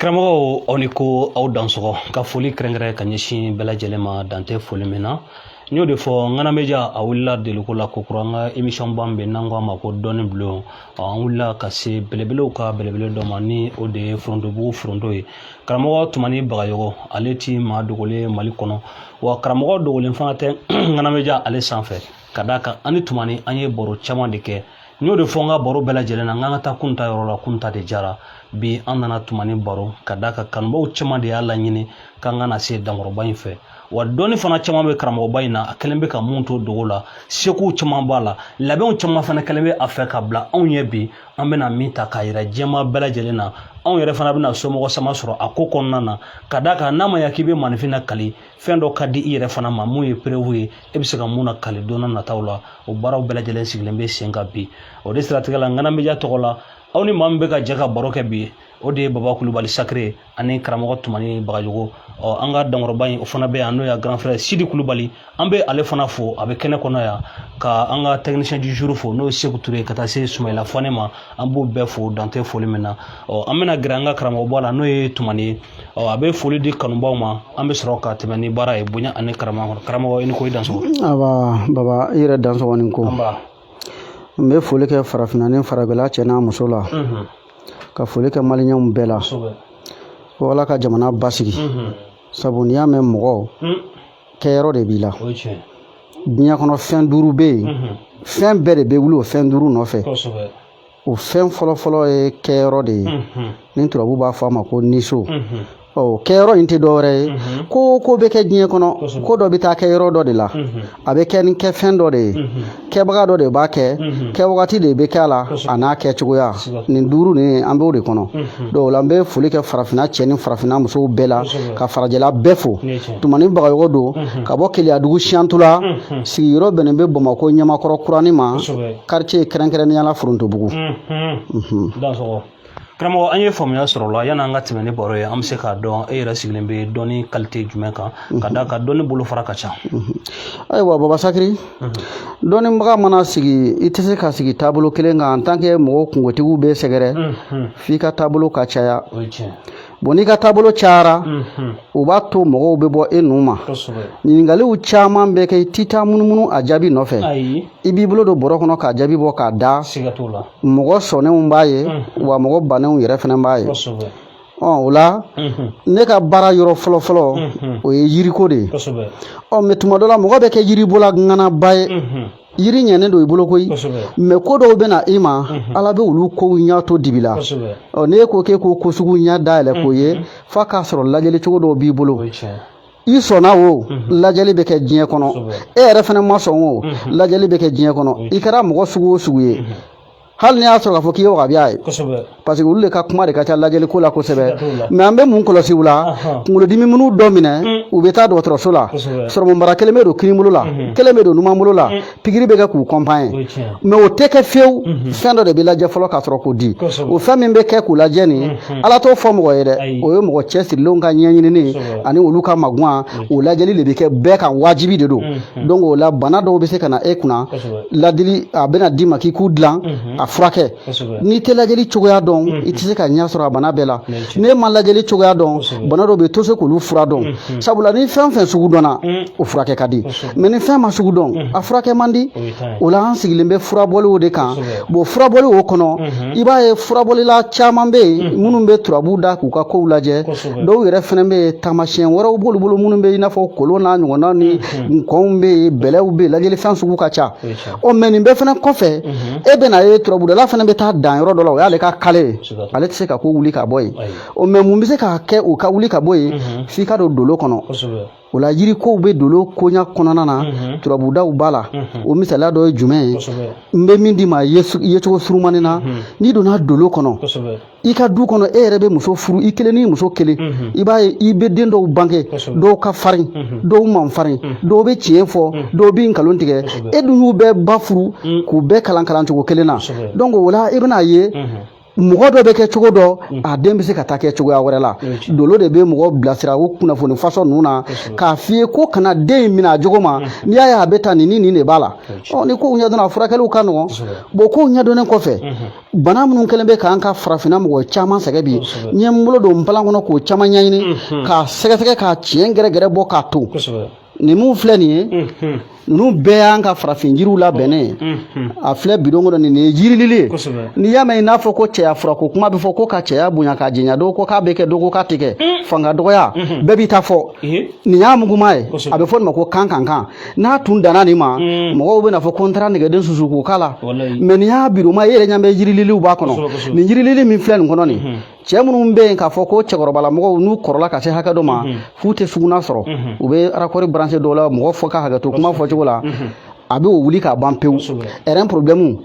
Karamɔgɔ aw ni ko aw dansɔgɔ ka foli kɛrɛnkɛrɛn ka ɲɛsin bɛɛ lajɛlen ma dantɛ foli min na n y'o de fɔ ŋanameja a wulila deliko la kokura an ka émission ban bɛ n'an ko a ma ko dɔɔni bulon an wulila ka se belebelew ka belebele dɔ ma ni o de ye Forontobugu Foronto ye karamɔgɔ Tumani Bagayɔgɔ ale ti maa dogolen Mali kɔnɔ wa karamɔgɔ dogolen fana tɛ ŋanameja ale sanfɛ ka d'a kan ani Tumani an ye baro caman de kɛ n y'o de fɔ n ka baro bɛɛ lajɛlen na n ka taa kunta yɔrɔ la kunta de jara bi an nana Tumani baro ka d'a kan kanubaw caman de y'a laɲini k'an ka na se dankɔrɔba in fɛ wa dɔɔni fana caman bɛ karamɔgɔba in na a kɛlen bɛ ka mun to dogo la seko caman b'a la labɛnw caman fana kɛlen bɛ a fɛ ka bila anw ye bi an bɛna min ta k'a yira jɛma bɛɛ lajɛlen na anw yɛrɛ fana bɛna somɔgɔ sama sɔrɔ a ko kɔnɔna na ka d'a kan n'a ma ya k'i bɛ maninfin na kali fɛn dɔ ka di i yɛrɛ fana ma mun ye prévu ye e bɛ se ka mun na kali don n'a nataw la o baaraw bɛɛ lajɛlen sigilen bɛ sen kan bi o de siratigɛ la ŋanameja tɔgɔ la aw ni maa min bɛ ka jɛ ka baro kɛ bi o de ye Baba Kulubali Sacré ani karamɔgɔ Tumani Bagayɔgɔ an ka dankɔrɔba in o fana bɛ yan n'o ye grand frère Sidi Kulubali an bɛ ale fana fo a bɛ kɛnɛ kɔnɔ yan ka an ka technicien du jour fo n'o ye Seku Ture ka taa se Sumayila Fane ma an b'u bɛɛ fo dantɛ foli min na an bɛna gɛrɛ an ka karamɔgɔba la n'o ye Tumani ye a bɛ foli di kanubaw ma an bɛ sɔrɔ ka tɛmɛ ni baara ye bonya ani karama karamɔgɔ i ni ko i dansɔgɔ baba i yɛrɛ dansɔgɔ ni ko n bɛ foli kɛ farafinna ni farabɛla cɛ n'a muso la ka foli kɛ maliyɛnw bɛɛ la ko Ala ka jamana basigi sabu n'i y'a mɛn mɔgɔ kɛyɔrɔ de b'i la diɲɛ kɔnɔ fɛn duuru bɛ yen fɛn bɛɛ de bɛ wuli o fɛn duuru nɔfɛ o fɛn fɔlɔfɔlɔ ye kɛyɔrɔ de ye ni turabu b'a fɔ a ma ko niso kɛyɔrɔ in tɛ dɔwɛrɛ ye ko bɛ kɛ diɲɛ kɔnɔ ko dɔ bɛ taa kɛ yɔrɔ dɔ de la a bɛ kɛ ni kɛfɛn dɔ de ye kɛbaga dɔ de b'a kɛ kɛwagati de bɛ kɛ a la a n'a kɛcogoya nin duuru nin an b'o de kɔnɔ donc o la n bɛ foli kɛ farafinna cɛ ni farafinna musow bɛɛ la ka farajɛla bɛɛ fo Tumani Bagayɔgɔ don ka bɔ Keleyadugu Siyantula sigiyɔrɔ bɛnnen bɛ Bamakɔ Ɲamakɔrɔ kurani ma quartier kɛrɛnkɛrɛnnenya la Forontobugu. Karamɔgɔ an ye faamuya sɔrɔ la yanni an ka tɛmɛ ni baro ye an bɛ se k'a dɔn e yɛrɛ sigilen bɛ dɔnni qualité jumɛn kan ka d'a kan dɔnni bolofara ka ca. Ayiwa Baba Sacré dɔnnibaga mana sigi i tɛ se ka sigi taabolo kelen kan en tant que mɔgɔw kungotigiw bɛ sɛgɛrɛ f'i ka taabolo ka caya bon n'i ka taabolo cayara o b'a to mɔgɔw bɛ bɔ e nu ma ɲininkaliw caman bɛ kɛ i tɛ taa munumunu a jaabi nɔfɛ i b'i bolo don bɔrɔ kɔnɔ k'a jaabi bɔ k'a da mɔgɔ sɔnnenw b'a ye wa mɔgɔ bannenw yɛrɛ fana b'a ye o la ne ka baara yɔrɔ fɔlɔ-fɔlɔ o ye yiriko de ye mais tuma dɔ la mɔgɔ bɛ kɛ yiribola ŋanaba ye yiri ɲɛnen don i bolo koyi mais ko dɔw bɛ na i ma Ala bɛ olu kow ɲɛ to dibi la n'e ko k'e ko sugu ɲɛ dayɛlɛ k'o ye f'a k'a sɔrɔ lajɛli cogo dɔw b'i bolo i sɔnna o lajɛli bɛ kɛ diɲɛ kɔnɔ e yɛrɛ fana ma sɔn o lajɛli bɛ kɛ diɲɛ kɔnɔ i kɛra mɔgɔ sugu o sugu ye hali ni y'a sɔrɔ k'a fɔ k'i ye wagabiya ye parce que olu de ka kuma de ka ca lajɛli ko la kosɛbɛ mais an bɛ mun kɔlɔsi u la kunkolodimi minnu dɔ minɛ u bɛ taa dɔgɔtɔrɔso la sɔrɔmubara kelen bɛ don kininbolo la kelen bɛ don numanbolo la pikiri bɛ kɛ k'u kɔnpanye mais o tɛ kɛ fiyewu fɛn dɔ de bɛ lajɛ fɔlɔ k'a sɔrɔ k'o di o fɛn min bɛ kɛ k'u lajɛ nin Ala t'o fɔ mɔgɔ ye dɛ o ye mɔgɔ cɛsirilenw ka ɲɛɲinini ani olu ka maguwan o lajɛli de bɛ kɛ bɛɛ kan wajibi de don donc o la bana dɔw bɛ se ka na e kunna ladili a bɛna d'i ma k'i k'u dilan a furakɛ n'i tɛ lajɛli cogoya dɔn i tɛ se ka ɲɛ sɔrɔ a bana bɛɛ la n'e ma lajɛli cogoya dɔn bana dɔw bɛ to se k'olu fura dɔn sabula ni fɛn fɛn sugu dɔnna o furakɛ ka di mais ni fɛn ma sugu dɔn a furakɛ man di o la an sigilen bɛ furabɔliw de kan bon furabɔli o kɔnɔ i b'a ye furabɔlila caman bɛ yen minnu bɛ turabu da k'u ka kow lajɛ dɔw yɛrɛ fana bɛ taamasiyɛn wɛrɛw b'olu bolo minnu bɛ i n'a fɔ kolon n'a ɲɔgɔnna ni nkɔnw bɛ yen bɛlɛw bɛ yen lajɛli fɛn sugu ka ca mais nin bɛɛ fana kɔfɛ e bɛna ye turabudala fana bɛ taa dan yɔrɔ dɔ la o y'ale ka kale ale tɛ se ka ko wuli ka bɔ yen mais mun bɛ se ka kɛ o ka wuli ka bɔ yen f'i ka don dolo kɔnɔ o la yirikow bɛ dolo koɲa kɔnɔna na turabudaw b'a la o misaliya dɔ ye jumɛn ye n bɛ min d'i ma yecogo surumani na n'i donna dolo kɔnɔ i ka du kɔnɔ e yɛrɛ bɛ muso furu i kelen ni muso kelen i b'a ye i bɛ den dɔw bange dɔw ka farin dɔw man farin dɔw bɛ tiɲɛ fɔ dɔw bɛ nkalon tigɛ e dun y'u bɛɛ ba furu k'u bɛɛ kalan cogo kelen na donc o la i bɛna ye mɔgɔ dɔ bɛ kɛ cogo dɔ a den bɛ se ka taa kɛ cogoya wɛrɛ la dolo de bɛ mɔgɔ bilasira o kunnafoni façon ninnu na k'a f'i ye ko kana den in minɛ a jogo ma n'i y'a ye a bɛ taa nin de b'a la ni kow ɲɛdɔnna furakɛliw ka nɔgɔn bon kow ɲɛdɔnnen kɔfɛ bana minnu kɛlen bɛ k'an ka farafinna mɔgɔ caman sɛgɛ bi n ye n bolo don n palan kɔnɔ k'o caman ɲɛɲini k'a sɛgɛsɛgɛ k'a tiɲɛ gɛrɛgɛrɛ bɔ k'a to nin mun filɛ nin ye ninnu bɛɛ y'an ka farafin jiriw labɛnnen a filɛ bidon kɔnɔ nin ye jirilili ye n'i y'a mɛn i n'a fɔ ko cɛya fura ko kuma bɛ fɔ ko ka cɛya bonya k'a jɛnya dɔw ko k'a bɛ kɛ dɔw ko k'a tɛ kɛ fanga dɔgɔya bɛɛ b'i ta fɔ nin y'a muguma ye a bɛ fɔ nin ma ko kan n'a tun danna nin ma mɔgɔw bɛ na fɔ ko n taara nɛgɛden susu k'o k'a la mɛ nin y'a bidonma e yɛrɛ ɲɛ bɛ jirililiw b'a kɔnɔ nin jirilili min filɛ nin kɔnɔ nin cɛ minnu bɛ yen k'a fɔ ko cɛkɔrɔbalamɔgɔw n'u kɔrɔla ka se hakɛ dɔ ma f'u tɛ suguna sɔrɔ u bɛ arakɔri branché dɔw la mɔgɔ fɔ ka hakɛ to kuma fɔcogo la a bɛ o wuli k'a ban pewu problème